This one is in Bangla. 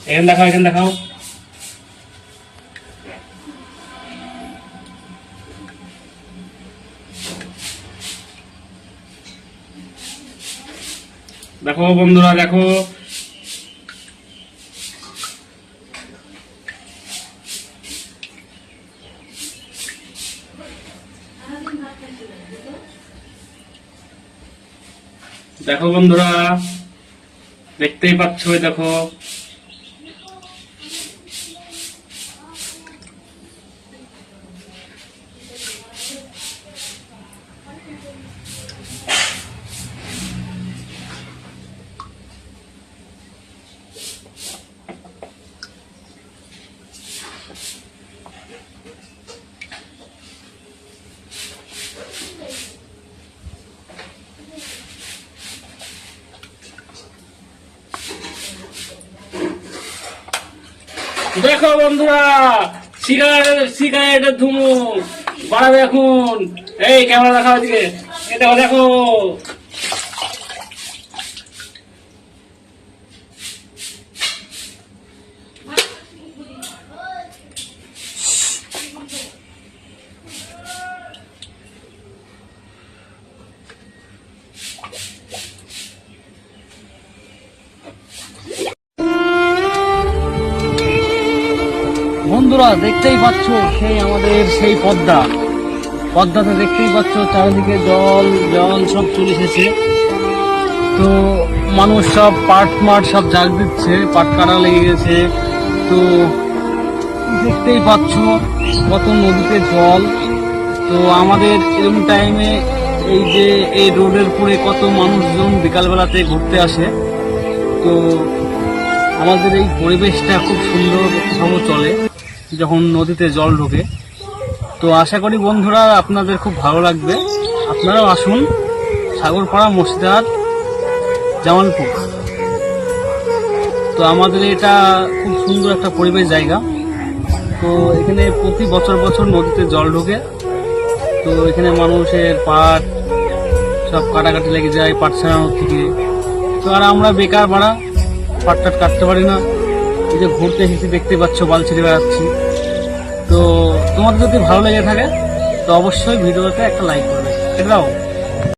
এখানে দেখাও, এখানে দেখাও। দেখো বন্ধুরা, দেখো দেখো বন্ধুরা, দেখতেই পাচ্ছ, দেখো দেখো বন্ধুরা, সিগারেটের ধুমু বাড়াবে এখন। এই ক্যামেরা দেখাও, আজকে এটা দেখো। বন্ধুরা দেখতেই পাচ্ছ সেই আমাদের সেই পদ্মাতে দেখতেই পাচ্ছ চারিদিকে জল জল সব চলে এসেছে। তো মানুষ সব পাট মাঠ সব জাগ দিচ্ছে, পাট কাটা লেগে গেছে। তো দেখতেই পাচ্ছ কত নদীতে জল। তো আমাদের এরকম টাইমে এই যে এই রোডের উপরে কত মানুষজন বিকালবেলাতে ঘুরতে আসে। তো আমাদের এই পরিবেশটা খুব সুন্দরভাবে চলে যখন নদীতে জল ঢোকে। তো আশা করি বন্ধুরা আপনাদের খুব ভালো লাগবে, আপনারাও আসুন সাগরপাড়া মসজিদাত জামালপুর। তো আমাদের এটা খুব সুন্দর একটা পরিবেশ জায়গা। তো এখানে প্রতি বছর বছর নদীতে জল ঢোকে। তো এখানে মানুষের পাট সব কাটাকাটি লেগে যায় পাট ছাড়ানোর থেকে। তো আর আমরা বেকার বাড়া পাট টাট কাটতে পারি না, এই যে ঘুরতে এসেছি দেখতে পাচ্ছ বাল ছেড়ে বেড়াচ্ছি। তো তোমাদের যদি ভালো লেগে থাকে তো অবশ্যই ভিডিওতে একটা লাইক করবে, এটাও।